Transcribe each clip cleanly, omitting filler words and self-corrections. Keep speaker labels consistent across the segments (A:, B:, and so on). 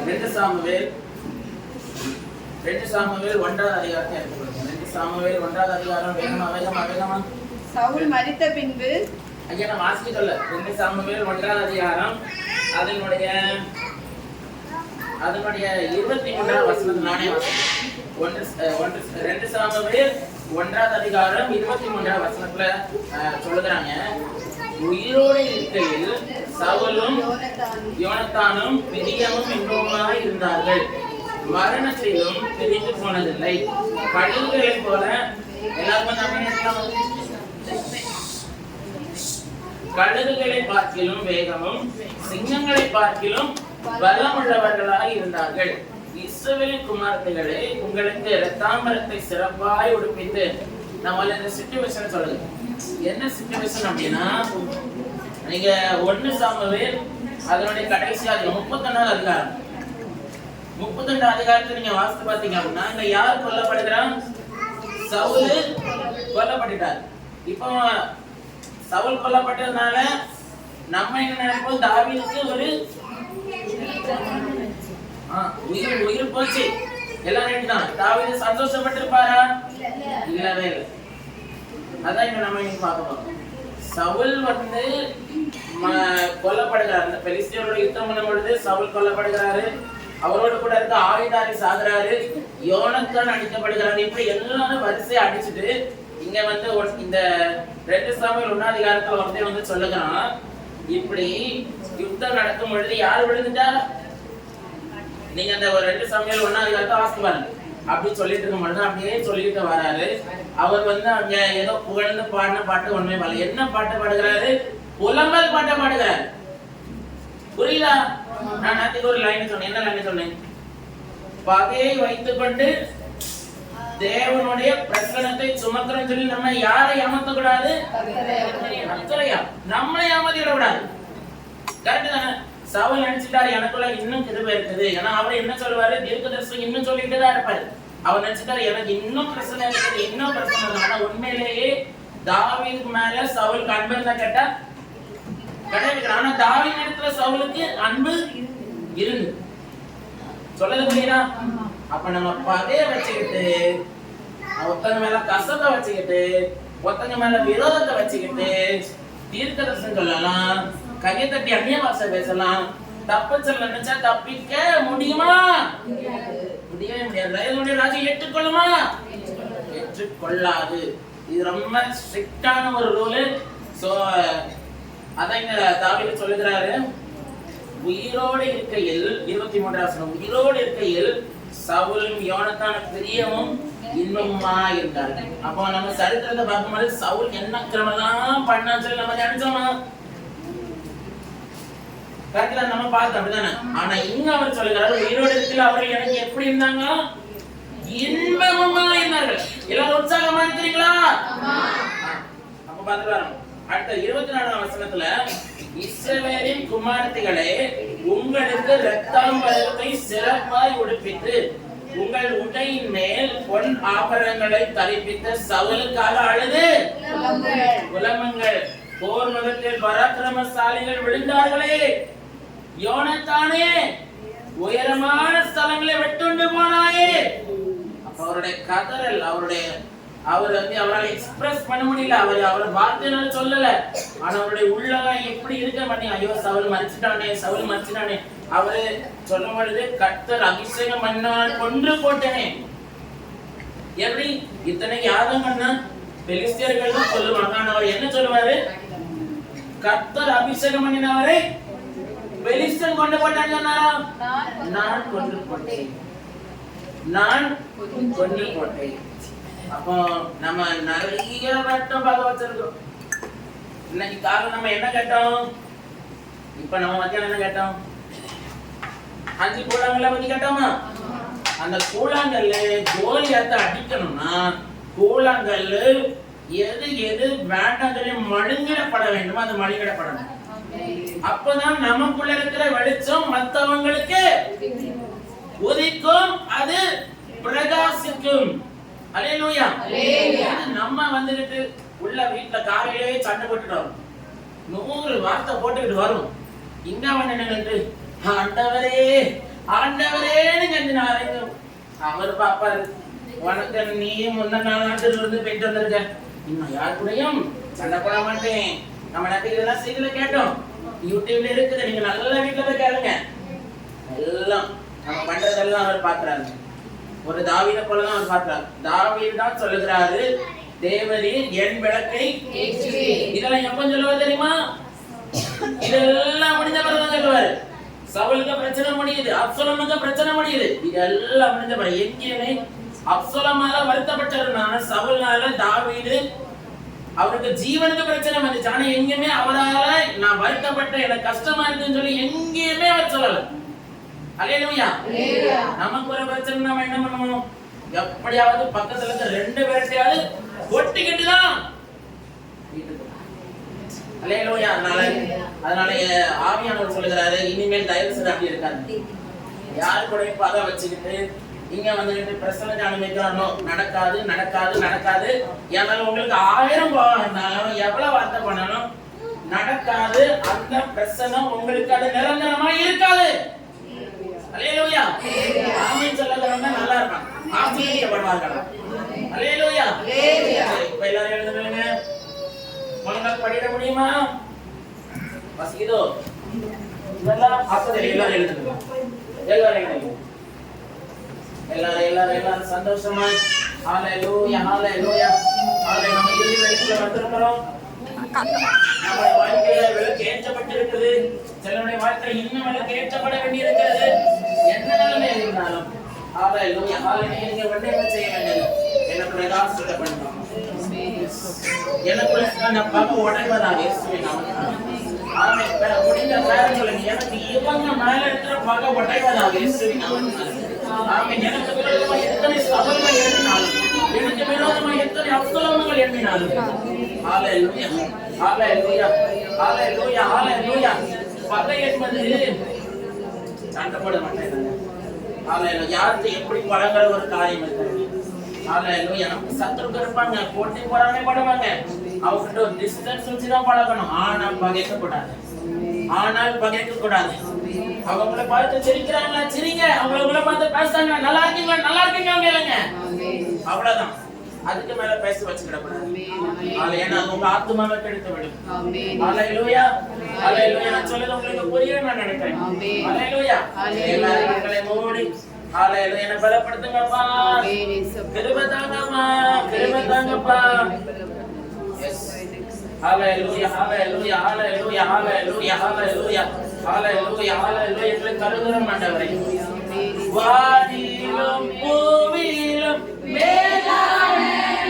A: 2 Samuel 1வது அதிகாரத்தை எடுத்துக்கொள்ளுங்க. 2 சாமுவேல் 1வது அதிகாரம் வேகமா.
B: சவுல் மரித்த பின்பு
A: ஐயா நான் வாசிக்கல. 2 சாமுவேல் 1வது அதிகாரம் அதனுடைய 23வது வசனத்தை நானே வாசிக்கிறேன். 2 சாமுவேல் 1வது அதிகாரம் 23வது வசனத்துல சொல்லுறாங்க, உயிரோடு இருக்கையில் சவுலும் யோனத்தானும் பிரியமும் இன்பமுமாய் இருந்தார்கள், மரணத்திலும் பிரிந்து போனதில்லை. கழுகுகளை போல எல்லாருக்கும் கழுகுகளை பார்க்கிலும் வேகமும் சிங்கங்களை பார்க்கிலும் பலமுள்ளவர்களாய் இருந்தார்கள். இஸ்ரவேலின் குமாரத்திகளே, உங்களுக்கு இரத்தாம்பரத்தை சிறப்பாய் உடுப்பித்து, நம்மள இந்த சிச்சுவேஷன் சொல்லுங்க. என்ன சிச்சுவேஷன் அப்படின்னா, நீங்க 1 சாமுவேல் அதனுடைய கடைசி அதிகாரம் 31வது அதிகாரம் 32 அதிகாரத்தை நீங்க வாசித்து பாத்தீங்க அப்படின்னா, இங்க யார் கொல்லப்படுகிறான்? சவுல் கொல்லப்பட்டார். இப்போ சவுல் கொல்லப்பட்டதுனால நம்ம என்ன நினைப்போம், தாவீதுக்கு ஒரு உயிர் போச்சு எல்லாம் ரைட் தான். தாவீது சந்தோஷப்பட்டிருப்பாரா? இல்லவே இல்லை. அதான் இங்க நம்ம இன்னைக்கு பார்க்க போறோம். சவுல் கொல்லப்படுகிறார். அந்த பெலிஸ்தியரோட யுத்தம் பண்ணும் பொழுது சவுல் கொல்லப்படுகிறாரு. அவரோட கூட இருக்க ஆயுதாரி சாகுறாரு. யோனத்தான் அடிக்கப்படுகிறாரு. இப்படி எல்லாரும் வரிசையை அடிச்சுட்டு இங்க இந்த 2 சாமுவேல் 1வது அதிகாரத்துல சொல்லுகிறான், இப்படி யுத்தம் நடக்கும் பொழுது யாரு விழுந்துட்டா? நீங்க அந்த 2 சாமுவேல் 1வது அதிகாரத்தை வாசித்து பாருங்க. அப்படி சொல்லிட்டு இருக்க மட்டும் அப்படியே சொல்லிட்டு வராரு. அவர் அங்க ஏதோ புகழ்ந்து பாடின பாட்டு ஒண்ணுமே பாடல. என்ன பாட்டு பாடுகிறாரு? புலம்பல் பாட்டை பாடுகிறார். புரியல? நான் நேற்றுக்கு ஒரு லைன் சொன்னேன். என்ன லைன் சொன்னேன்? பகையை வைத்துக் கொண்டு தேவனுடைய பிரசன்னத்தை சுமக்கிறோம் சொல்லி நம்ம யாரை ஏமாத்த கூடாது? நம்மளை ஏமாத்திட கூடாது. கரெக்ட் தானே? சவுல் நினைச்சிட்டாரு எனக்குள்ள இன்னும் கிருபை இருக்குது. ஏன்னா அவர் என்ன சொல்லுவாரு? தீர்க்கதரிசி இன்னும் சொல்லிட்டு தான் இருப்பாரு. அவர் நினைச்சிட்டாரு எனக்கு இன்னும் பிரச்சனை இருக்குது, இன்னும் பிரச்சனை இருக்குது. ஆனா உண்மையிலேயே தாவீதுக்கு மேல சவுலுக்கு அன்பு இருந்தா கேட்டா கிடையாது. ஆனா தாவீது இடத்துல சவுலுக்கு அன்பு இருந்து சொல்லது புரியுதா? அப்ப நம்ம பகைய வச்சுக்கிட்டு, ஒருத்தங்க மேல கசத்தை வச்சுக்கிட்டு, ஒருத்தங்க மேல விரோதத்தை வச்சுக்கிட்டு தீர்க்கதரிசனம் சொல்லலாம், கையை தட்டி அந்நிய பாஷை பேசலாம். தப்பு சொல்ல நினைச்சா தப்பிக்க முடியுமா? முடியவே முடியாது. இதனுடைய ராஜ்யம் ஏற்றுக்கொள்ளுமா? ஏற்றுக்கொள்ளாது. இது ரொம்ப ஸ்ட்ரிக்டான ஒரு ரூல். சோ அதான் இங்க தாவீது சொல்லுகிறாரு, உயிரோடு இருக்கையில் 23வது வசனம், உயிரோடு இருக்கையில் சவுலும் யோனத்தான பிரியமும் இன்பமுமா இருந்தார்கள். அப்போ நம்ம சரித்திரத்தை பார்க்கும்போது சவுல் என்ன கிரமெல்லாம் பண்ணான்னு சொல்லி நம்ம நினைச்சோமா? நம்ம பார்த்தோம், அப்படிதானே? ஆனா இங்க அவர் சொல்லுகிறாரு, உயிரோடு இருக்கையில் அவர்கள் எனக்கு எப்படி இருந்தாங்க? இன்பமுமா இருந்தார்கள். எல்லாரும் உற்சாகமா இருக்கிறீங்களா? அப்ப பார்த்து வரோம். அடுத்த 24வது வசனத்துல, இஸ்ரவேலின் குமாரத்திகளே, உங்களுக்கு இரத்தாம்பரத்தை சிறப்பாய் உடுப்பித்து உங்கள் உடையின் மேல் பொன் ஆபரணங்களை தரிப்பித்த சவுலுக்காக அழுது புலம்புங்கள். போர் முகத்தில் பராக்கிரமசாலிகள் விழுந்தார்களே, யோனத்தானே உயரமான ஸ்தலங்களை வெட்டுண்டு போனாயே. அவருடைய கதறல், அவரால் எக்ஸ்பிரஸ் பண்ண முடியல. அவர் வார்த்தையினால சொல்லல. ஆனா அவருடைய உள்ளம் எப்படி இருக்க மாட்டேங்க. ஐயோ சவுல் மரிச்சிட்டானே. அவரு சொல்லும் பொழுது, கர்த்தர் அபிஷேகம் பண்ணால் கொன்று போட்டேனே. எப்படி? இத்தனைக்கு யாரும் பண்ணா பெலிஸ்தியர்கள் தான் சொல்லுவாங்க. ஆனா அவர் என்ன சொல்லுவாரு? கர்த்தர் அபிஷேகம் பண்ணினவரை பெலிஸ்தன் கொண்டு போட்டான்னு சொன்னாரா? நான் கொன்று போட்டேன். அப்போ நம்ம நிறைய வட்டம் பார்க்க வச்சிருக்கோம். இன்னைக்கு காலம் நம்ம என்ன கேட்டோம்? இப்ப நம்ம மத்தியானம் என்ன கேட்டோம்? 5 கூழாங்கல்ல பத்தி கேட்டோமா? அந்த கூழாங்கல்ல கோலியாத்தை அடிக்கணும்னா கூழாங்கல் எது வேண்டாம் சொல்லி மழுங்கிடப்பட வேண்டுமோ அது மழுங்கிடப்படணும். அப்பதான் நமக்குள்ள இருக்கிற வெளிச்சம் மற்றவங்களுக்கு உதிக்கும், அது பிரகாசிக்கும். அல்லேலூயா. நம்ம வந்துட்டு உள்ள வீட்டுல காலையிலேயே சண்டை போட்டுட்டு வரும், 100 வார்த்தை போட்டுக்கிட்டு வரும். இங்க வந்து நின்று, ஆண்டவரே ஆண்டவரேன்னு கெஞ்சினாரு. அவர் பாப்பாரு, உனக்கு நீ முன்ன நாட்டுல இருந்து போயிட்டு வந்திருக்க, இன்னும் யார் கூடயும் சண்டை போட மாட்டேன். நம்ம நேரத்துக்கு இதெல்லாம் செய்தியில கேட்டோம், யூடியூப்ல இருக்குது, நீங்க நல்ல வீட்டுல போய் கேளுங்க. எல்லாம் நம்ம பண்றதெல்லாம் அவர் பாக்குறாரு. ஒரு தாவீதை போலதான் அவர் பாக்குறாரு. தாவீது தான் சொல்லுகிறாரு, தேவரீர் என் விளக்கை ஏற்றுவீர். இதெல்லாம் எப்ப சொல்லுவாரு தெரியுமா? இதெல்லாம் முடிஞ்ச பிறகு சொல்லுவாரு. சவுலுக்கு பிரச்சனை முடியுது, அப்சலோமுக்கு பிரச்சனை முடியுது, இதெல்லாம் முடிஞ்ச பிறகு. எங்கேயுமே அப்சலோமால வருத்தப்பட்டிருந்தான, சவுல்னால தாவீது அவருக்கு ஜீவனுக்கு பிரச்சனை வந்துச்சு. ஆனா எங்கேயுமே அவரால நான் வருத்தப்பட்ட, எனக்கு கஷ்டமா இருக்குன்னு சொல்லி எங்கேயுமே அவர் சொல்லல. அல்லேலூயா. நமக்கு ஒரு பிரச்சனை நம்ம என்ன பண்ணணும்? எப்படியாவது பக்கத்துல இருக்க 2 பேர்ட்டையாவது ஒட்டிக்கிட்டு தான். அல்லேலூயா. அதனால ஆவியானவர் சொல்லுகிறாரு, இனிமேல் தயவு செய்து அப்படி இருக்காது. யாரு கூட பகை வச்சுக்கிட்டு இங்க வந்துட்டு பிரச்சனை அனுமதிக்கிறானோ, நடக்காது நடக்காது நடக்காது. ஏன்னால உங்களுக்கு 1000 கோவம் இருந்தாலும், எவ்வளவு வார்த்தை பண்ணாலும் நடக்காது. அந்த பிரச்சனை உங்களுக்கு அது நிரந்தரமா இருக்காது. அல்லேலூயா. ஆமென் சொல்லுகிறவங்க நல்லா இருப்பாங்க, ஆசீர்வதிக்கப்படுவார்கள். அல்லேலூயா. இப்ப எல்லாரும் எழுதுங்க. ஒழுங்கா படிக்க முடியுமா? வசிதோ இதெல்லாம் அப்படி எல்லாரும் எழுதுங்க. எல்லாரும் எழுதுங்க. எல்லாரும் சந்தோஷமா ஹalleluya ஹalleluya ஹalleluya. நம்ம இறுதி வரைக்கும் வந்திருக்கிறோம். நம்ம வாழ்க்கையில விளக்கு ஏற்றப்பட்டிருக்குது. சிலருடைய வாழ்க்கை இன்னும் விளக்கு ஏற்றப்பட வேண்டியிருக்கிறது. என்ன நிலைமை இருந்தாலும் ஹalleluya ஹalleluya. நீங்க ஒன்றே செய்ய வேண்டியது, எனக்குள்ள ஆசீர்வாத பண்ணுங்க. எனக்குள்ள நான் பாக்க உடைவதாக இயேசுவின் நாமத்தில். ஆமென். முடிஞ்ச காரியங்களை எனக்கு இவங்க மேல இருக்கிற பாக்க உடைவதாக இயேசுவின் நாமத்தில். ஆமென். எனக்கு விரோதமா எத்தனை சபைகள் எழுதினாலும், எனக்கு விரோதமா எத்தனை அப்சலோம்கள் எழுதினாலும், ஹalleluya ஹalleluya ஹalleluya ஹalleluya. பகை என்பது சண்டை போட மாட்டேன். ஹalleluya. யாருக்கு எப்படி பழகிற ஒரு காரியம் இருக்கு. ஹalleluya. நமக்கு சத்துருக்கள் இருப்பாங்க, போட்டி போறானே படுவாங்க. அவங்ககிட்ட ஒரு டிஸ்டன்ஸ் வச்சு தான் பழகணும். ஆனால் பகைக்க கூடாது. அவங்கள பார்த்து சிரிக்கிறாங்களா, சிரிங்க. அவங்கள பார்த்து பேசுறாங்க, நல்லா இருக்கீங்களா, நல்லா இருக்கீங்க கேளுங்க. அவ்வளவுதான். அதுக்கு மேல பேச வச்சுக்கிட கூடாது. ஏன்னா உங்க ஆத்மாவை கெடுத்து விடும். ஹalleluya ஹalleluya. நான் சொல்றது உங்களுக்கு புரியும் நான் நினைக்கிறேன். ஹalleluya. எல்லாரும் கண்களை மூடி ஹalleluya. என்ன பலப்படுத்துங்கப்பா, கிருபை தாங்கப்பா, கிருபை தாங்கப்பா. ஹalleluya ஹalleluya ஹalleluya ஹalleluya ஹalleluya ஹalleluya ஹalleluya. எங்களை கருதுறோம் ஆண்டவரே. வானிலும் பூவிலும் மேலான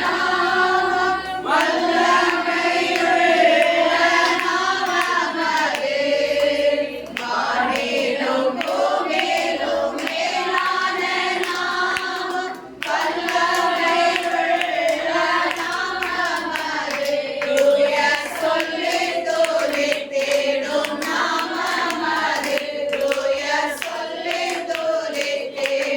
A: நாமம் வல்லமையுள்ள நாமமே. வானிலும் பூவிலும் மேலான நாமம் வல்லமையுள்ள நாமமே. தூய சொல்லி துதித்திடும் நாமமே. தூய சொல்லி துதித்திடும்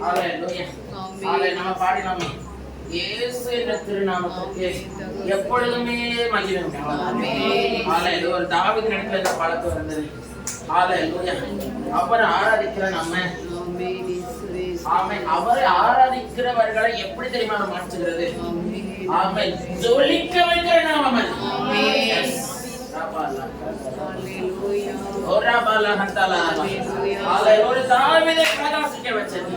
A: ஹalleluya ஹalleluya நம்ம பாடினோமே இயேசு என்ற திருநாமத்துக்கு எப்பொழுதுமே மகிமை உண்டாவதாக ஹalleluya ஒரு தாவீது இடத்துல இந்த பழக்கம் இருந்தது ஹalleluya அவரை ஆராதிக்கிற நம்ம ஆமென் அவரை ஆராதிக்கிறவர்களை எப்படி தெரியுமா மாற்றுகிறது ஆமென் ஜொலிக்க வைக்கிற நாமம் அது ஆமென் ஹalleluya ஓராபாலா ஹந்தலா ஹalleluya ஒரு தாவீதை பிரகாசிக்க வச்சது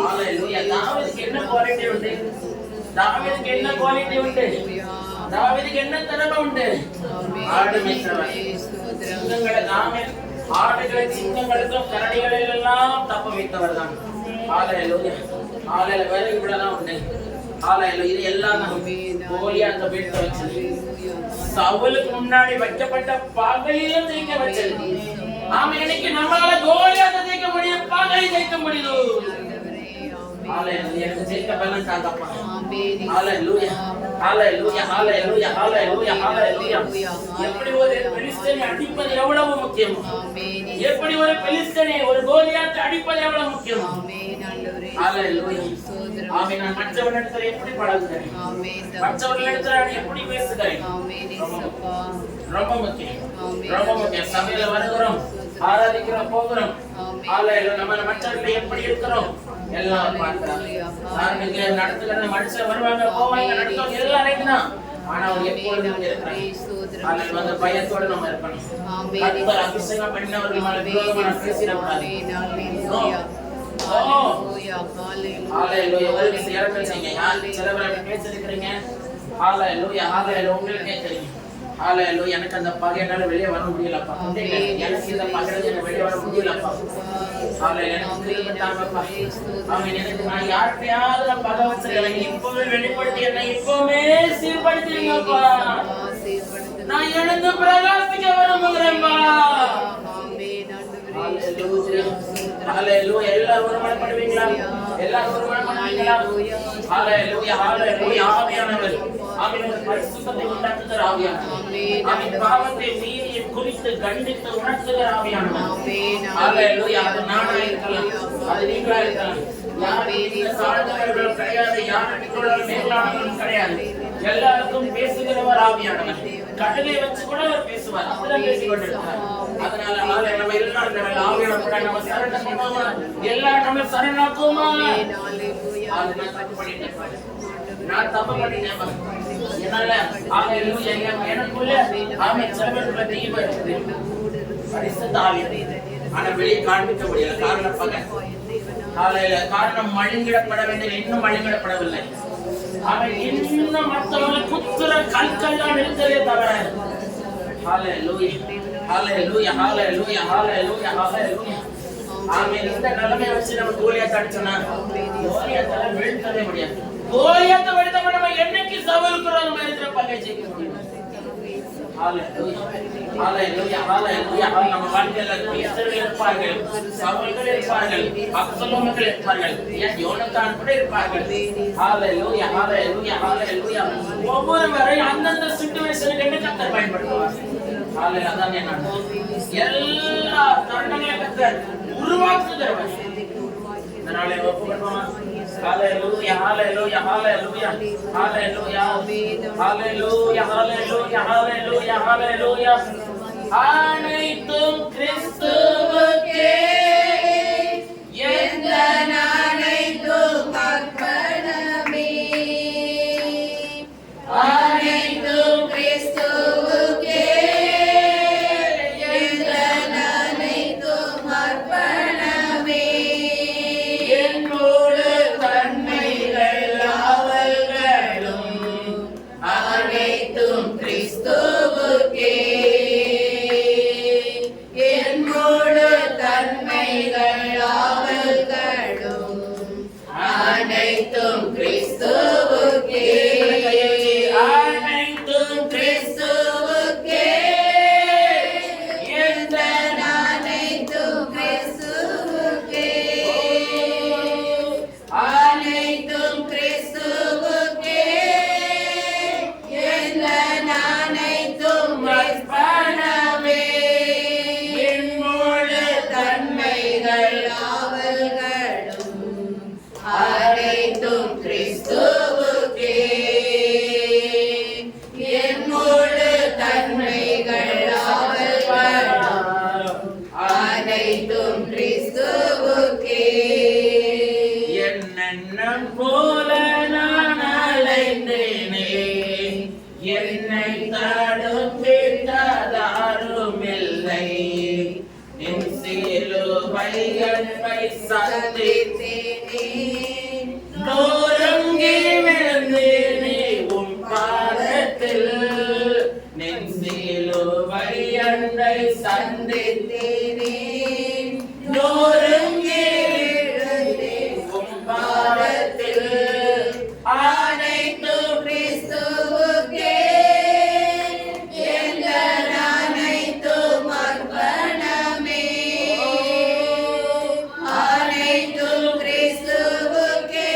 A: ஹalleluya தாவீதுக்கு என்ன குவாலிட்டி உண்டு தாவீதுக்கு என்ன குவாலிட்டி உண்டு தாவீதுக்கு என்ன திறமை உண்டு ஆடு மேய்க்கிறவன் சிங்கங்களை ஆமென் ஆடுகளை சிங்கங்களுக்கும் கரடிகளில் எல்லாம் தப்ப வைத்தவர் தான் ஹalleluya ஹalleluya வேற இவ்வளவுதான் உண்டு ஹalleluya இது எல்லாம் கோலியாத்த வீட்ட வச்சது சவுலுக்கு முன்னாடி வைக்கப்பட்ட பகையையும் ஜெயிக்க வச்சது ஆமென் இன்னைக்கு நம்மளால கோலியாத்த ஜெயிக்க முடியும் பகையை ஜெயிக்க முடியும் ஹalleluya எனக்கு ஜெயிக்க பலன் தாங்கப்பா ஹalleluya ஹalleluya ஹalleluya ஹalleluya ஹalleluya எப்படி ஒரு பெலிஸ்தனை அடிப்பது எவ்வளவு முக்கியம் எப்படி ஒரு பெலிஸ்தனை ஒரு கோலியாத்தை அடிப்பது எவ்வளவு முக்கியம் ஹalleluya ஆமென் நான் மற்றவர்களிடத்தில் எப்படி பழகுகிறேன் மற்றவர்களிடத்தில் நான் எப்படி பேசுகிறேன் ரொம்ப முக்கியம் ரொம்ப முக்கியம் சபையில வருகிறோம் ஆராதிக்கிறோம் போகிறோம் ஹalleluya நம்ம மற்றவர்களை எப்படி இருக்கிறோம் எல்லாம் பார்க்கிறாங்க நாளைக்கு நடத்துகிற மனுஷன் வருவாங்க போவாங்க நடத்தும் எல்லாம் ரைட்டுதான் ஆனா அவங்க எப்பொழுதும் இருக்கிறாங்க ஹalleluya அந்த பயத்தோட நம்ம இருக்கணும் கர்த்தர் அபிஷேகம் பண்ணினவர்கள் மேல விரோதமா பேசிடக்கூடாது ஹalleluya ஒரு சிலர்கள் செய்யுங்க யார் சிலவரை பேசிருக்கிறீங்க ஹalleluya ஹalleluya உங்களுக்கே தெரியும் ஹalleluya எனக்கு அந்த பகையனால வெளியே வர முடியலப்பா எனக்கு இந்த பகையனால வெளியே வர முடியலப்பா ஹalleluya எனக்கு கிருபை தாங்கப்பா ஆமென் எனக்கு நான் யார்கிட்டயாவது பகை வச்சிருக்கேன் இப்பவே வெளிப்படுத்தி என்ன இப்பவே சீர்படுத்துறீங்கப்பா நான் எழுந்து பிரகாசிக்க விரும்புகிறேன்பா ஹalleluya எல்லாரும் ஒருமனப்படுவீங்களா எல்லாரும் ஒருமனப்படுவீங்களா ஹalleluya ஹalleluya ஆவியானவர் ஆமென் பரிசுத்தத்தை உண்டாக்குகிற ஆவியானவர் ஆமென் பாவத்தை மீறி குறித்து கண்டித்து உணர்த்துகிற ஆவியானவர் ஹalleluya அது நானா இருக்கலாம் அது நீங்களா இருக்கலாம் யாரும் சார்ந்தவர்களும் கிடையாது யாரும் மேலானவர்களும் கிடையாது எல்லாருக்கும் பேசுகிறவர் ஆவியானவர் கடலை வச்சு கூட அவர் பேசுவார் அப்படிதான் பேசிக்கொண்டிருக்கிறார் அதனால நம்ம எல்லாரும் நம்ம ஆவியானவரை நம்ம சரணாக்குமா எல்லாரும் நம்ம சரணாக்குமா நான் தப்பு பண்ணிட்டேன் என்னால ஹalleluya எனக்குள்ள ஆமென் சர்வத்துல தீபம் இருக்குது பரிசுத்த ஆவி ஆனா வெளியே காண்பிக்க முடியல காரணம் பகை ஹalleluya காரணம் மழுங்கிடப்பட வேண்டிய இன்னும் மழுங்கிடப்படவில்லை அவன் இன்னும் மற்றவர்களை குத்துற கற்கள் தான் இருக்கிறதே தவிர ஹalleluya ஹalleluya ஹalleluya ஹalleluya ஹalleluya ஆமென் இந்த நிலைமை வச்சு நம்ம கோலியாத்தை அடிச்சோம்னா கோலியாத்தால வீழ்த்தவே முடியாது கோலியாத்தை வெடித்தப்ப நம்ம என்னைக்கு சவாலுக்கு நம்ம இருக்கிற பகை ஜெயிக்க முடியும் ஹalleluya ஹalleluya ஹalleluya நம்ம வாழ்க்கையில பேசர்கள் இருப்பார்கள் சவால்கள் இருப்பார்கள் அப்சலோம்கள் இருப்பார்கள் யோனத்தான் கூட இருப்பார்கள் ஹalleluya ஹalleluya ஹalleluya ஒவ்வொருவரை அந்தந்த சிச்சுவேஷனுக்கு என்ன கர்த்தர் பயன்படுத்துவார் ஹalleluya அதான் என்ன எல்லா தருணங்களையும் கர்த்தர் உருவாக்குகிறவர் இதனாலே ஒப்புக்கொள்வோமா ஹalleluya hallelujah hallelujah hallelujah hallelujah hallelujah hallelujah hallelujah அனைத்தும் கிறிஸ்துவுக்கே எந்த அனைத்தும் அர்ப்பணமே அனைத்தும் கிறிஸ்துவுக்கே எந்த அனைத்தும் அர்ப்பணமே என்னோடு தன்மைகள் அவர்களும் அனைத்தும் கிறிஸ்துவுக்கே என்னோடு
B: கிறிஸ்துவுக்கே.
A: என்னென்னம் போல நான் அலைந்தேனே, என்னை தடுத்திட்டதாரும் இல்லை. நின் சிலுவை அன்பை சந்தித்தேனே, நொறுங்கி விழுந்தேனே உம் பாதத்தில். நின் சிலுவை அன்பை சந்தித்தேனே, நொறுங்கி விழுந்தேன் உம் பாதத்தில்.
B: அனைத்தும் கிறிஸ்துவுக்கே, எங்கள் அனைத்தும் அர்ப்பணமே. அனைத்தும் கிறிஸ்துவுக்கே,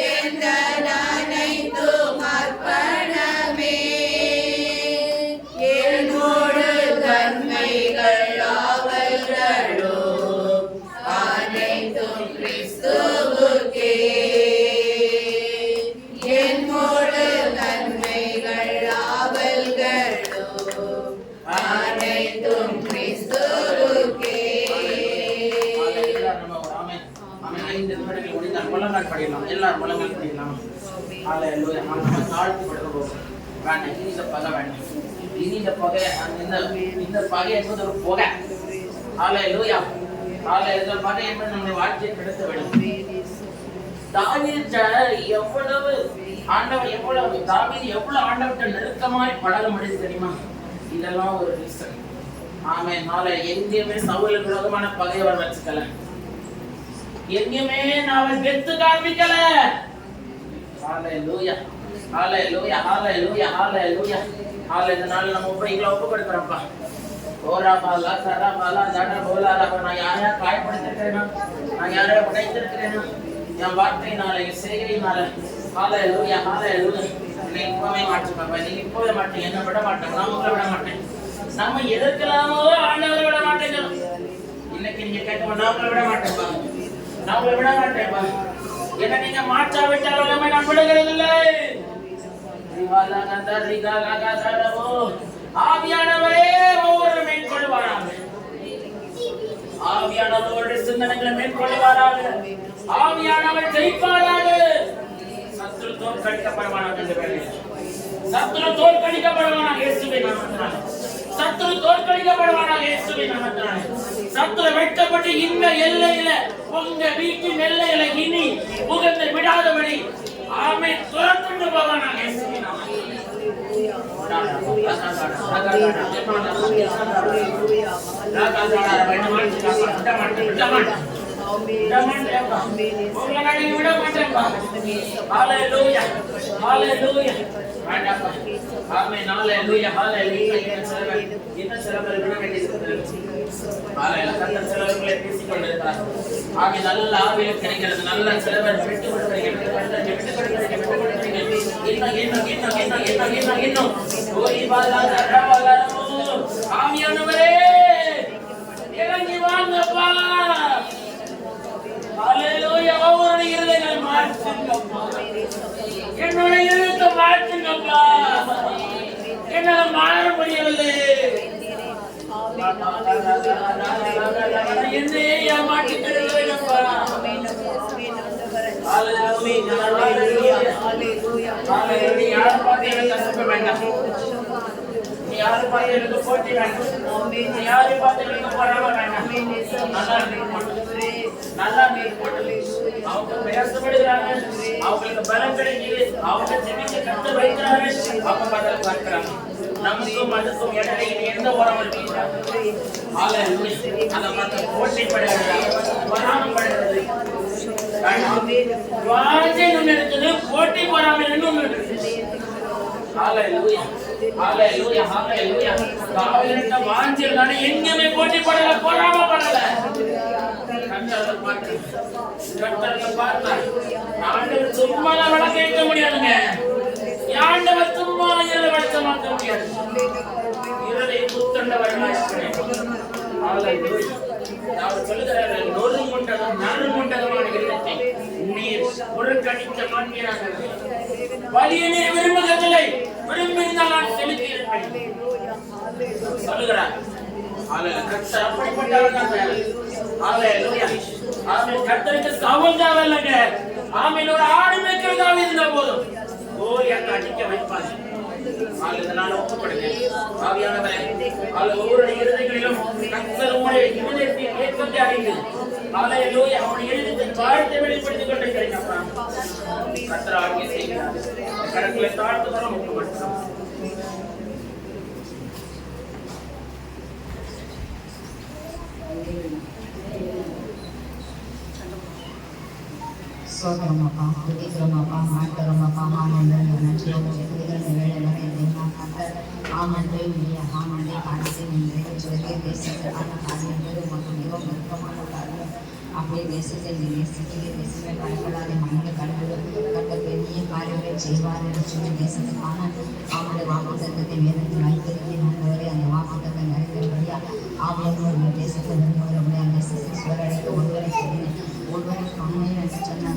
B: எங்கள் அனைத்தும் அர்ப்பணமே. என்னோடு தன்மைகள் ஆவல்களோ அனைத்தும் கிறிஸ்துவுக்கே. என்னோடு தன்மைகள் ஆவல்களோ அனைத்தும் கிறிஸ்துவுக்கே.
A: எல்லாரும் முழங்கால் படிக்கலாம். ஹல்லேலூயா. நம்ம தாழ்த்தி படுக்க போறோம். வேண்டாம், இனி இந்த பகை வேண்டாம். இனி இந்த பகை, இந்த பகை என்பது ஒரு புகை. ஹல்லேலூயா. ஹல்லேலூயா. பகை என்பது நம்முடைய வாழ்க்கையை கெடுத்து விடும். தாவீது எவ்வளவு ஆண்டவர் ஆண்டவர்கிட்ட நெருக்கமாய் பழக முடியுது தெரியுமா? இதெல்லாம் ஒரு ரீசன். ஆமென். நாளை எங்கேயுமே சவுலுக்கு விரோதமான பகைவர் வச்சுக்கல, எங்கேயுமே நான் வெத்து காண்பிக்கல. ஹல்லேலூயா. ஹல்லேலூயா. ஹல்லேலூயா. ஹல்லேலூயா. ஹல்லேலூயா. இந்த நாள் நம்ம ஒப்பு கொடுக்கிறோம்ப்பா. ஓரா பாலா சரா பாலா ஜடா போலா ரபா. நான் யாரையா காயப்படுத்திருக்கிறேனா? நான் யாரையா உடைத்திருக்கிறேனா? என் வார்த்தையினால, என் செய்கையினால. ஹல்லேலூயா. ஹல்லேலூயா. என்னை இப்பவே மாற்றுப்பா. நீங்க இப்பவே மாட்டீங்க, என்ன விட மாட்டேன், நான் உங்களை விட மாட்டேன். நம்ம எதற்கெல்லாமோ ஆண்டவரை விட மாட்டேங்க. இன்னைக்கு நீங்க கேட்க, நான் உங்களை விட மாட்டேன்ப்பா, நான் உங்களை விட மாட்டேன்ப்பா. என்ன நீங்க மாற்றாவிட்டாலும் நான் விடுகிறது இல்லை. ஆவியானவரே ஒவ்வொரு மேற்கொள்வாராக. ஆவியானவருடைய சிந்தனைகளை மேற்கொள்வாராக. ஆவியானவர் ஜெயிப்பாராக. சத்துரு தோற்கடிக்கப்படுவானாக. சத்துரு தோற்கடிக்கப்படுவானாக இயேசுவின் நாமத்தினாலே. சத்துரு தோற்கடிக்கப்படுவானாக இயேசுவின் நாமத்தினாலே. சத்துரு வெட்டப்பட்டு இந்த எல்லையில, உங்க வீட்டின் எல்லையில இனி புகுந்து விடாதபடி ஆமென் துரத்துண்டு போவானாக இயேசுவின் நாமத்தினாலே. ஆவியானவரே இறங்கி வாங்கப்பா. ஹல்லேலூயா. ஒவ்வொரு இருதயங்களை மாற்றுங்கப்பா. என்னோட இருதயத்தை மாற்றுங்கப்பா. என்னால மாற முடியவில்லை. என்னை ஏமாற்றி தருகிறேனப்பா. ஹல்லேலூயா. ஹல்லேலூயா. யார் பார்த்து எனக்கு கஷ்டம் வேண்டாம். யாரு பார்த்து எனக்கு போட்டி வேண்டாம். யாரு பார்த்து எனக்கு பொறாமை வேண்டாம். நல்லா நீர் போட்டு அவங்க பேசப்படுகிறாங்க. அவங்களுக்கு பலம் கிடைக்குது. அவங்க ஜெபிக்க கத்து வைக்கிறாங்க. அவங்க பதில் பார்க்கிறாங்க. நமக்கும் அதுக்கும் இடையில எந்த உறவு இருக்கிறாங்க. அதை பார்த்து போட்டி படுகிறது, பொறாமப்படுகிறது. வாஞ்சை ஒன்று இருக்குது, போட்டி பொறாமை ஒன்று இருக்குது. ஹல்லேலூயா. ஹல்லேலூயா. ஹல்லேலூயா. தாவீதுட்ட வாஞ்சை இருந்தானே, எங்கேயுமே போட்டி படல, பொறாமை படல. கர்த்தரை பார்த்து ஆண்டவர் சும்மா விளக்க வைக்க முடியாதுங்க. ஆண்டவர் சும்மா விளக்க மாற்ற முடியாது. இருதை புத்தண்ட அவர் சொல்லுகிறார், நறுமுண்டதமான இருதயத்தை நீர் புறக்கணிக்க மாட்டீராக. வலியனே விரும்புகிறதில்லை, விரும்பியிருந்தால் நான் செலுத்தி இருப்பேன் சொல்லுகிறார். ஹalleluya கர்த்தர் அப்படிப்பட்டவர் தான் ஹalleluya ஆமென் கர்த்தருக்கு சவுண்டாவே இல்லங்க ஆமென் ஒரு ஆடு மேய்க்கிறதா இருந்தா போதும் கோலியாத்தை அடிக்க வைப்பார் இதனால் ஒப்புப்படுங்க ஆவியானவரே ஒவ்வொருடைய இருதயங்களிலும் கர்த்தர் உம்முடைய இருதயத்தின் ஏக்கத்தை அறிந்து ஹalleluya அவருடைய இருதயத்தின் வாழ்த்தை வெளிப்படுத்திக் கொண்டிருக்கிறீங்கப்பா கர்த்தர் ஆகிய செய்கிறார் கரங்களை தாழ்த்து வர ஒப்புப்படுத்துகிறோம்
C: சோதரமப்பா துதிக்கிறோமப்பா மாட்டுறோமப்பா ஆனந்தம் நன்றியோடு வேலை ஆமந்தை ஆமந்தை காலத்தை நின்று சொல்லிய தேசத்திற்கான காரியங்கள் உமக்கு மிகவும் விருப்பமான காரியம் அப்படியே தேசத்தை நேசிக்கிற தேசமே பயப்படாத மனித கடவுள் கட்ட பெரிய காரியங்களை செய்வார் என்று சொல்லி தேசத்துக்கான அவனுடைய வாக்குத்தத்தத்தை வேதத்தில் வைத்திருக்கி நண்பர்களே அந்த வாக்குத்தத்தை நிறைவேறுபடியா ஆவியர்கள் தேசத்தில் இருந்தவர்களுடைய அந்த தேசத்தை சூழலைக்கு ஒருவரை சொன்னேன் ஒருவரை சொன்னேன் என்று சொன்ன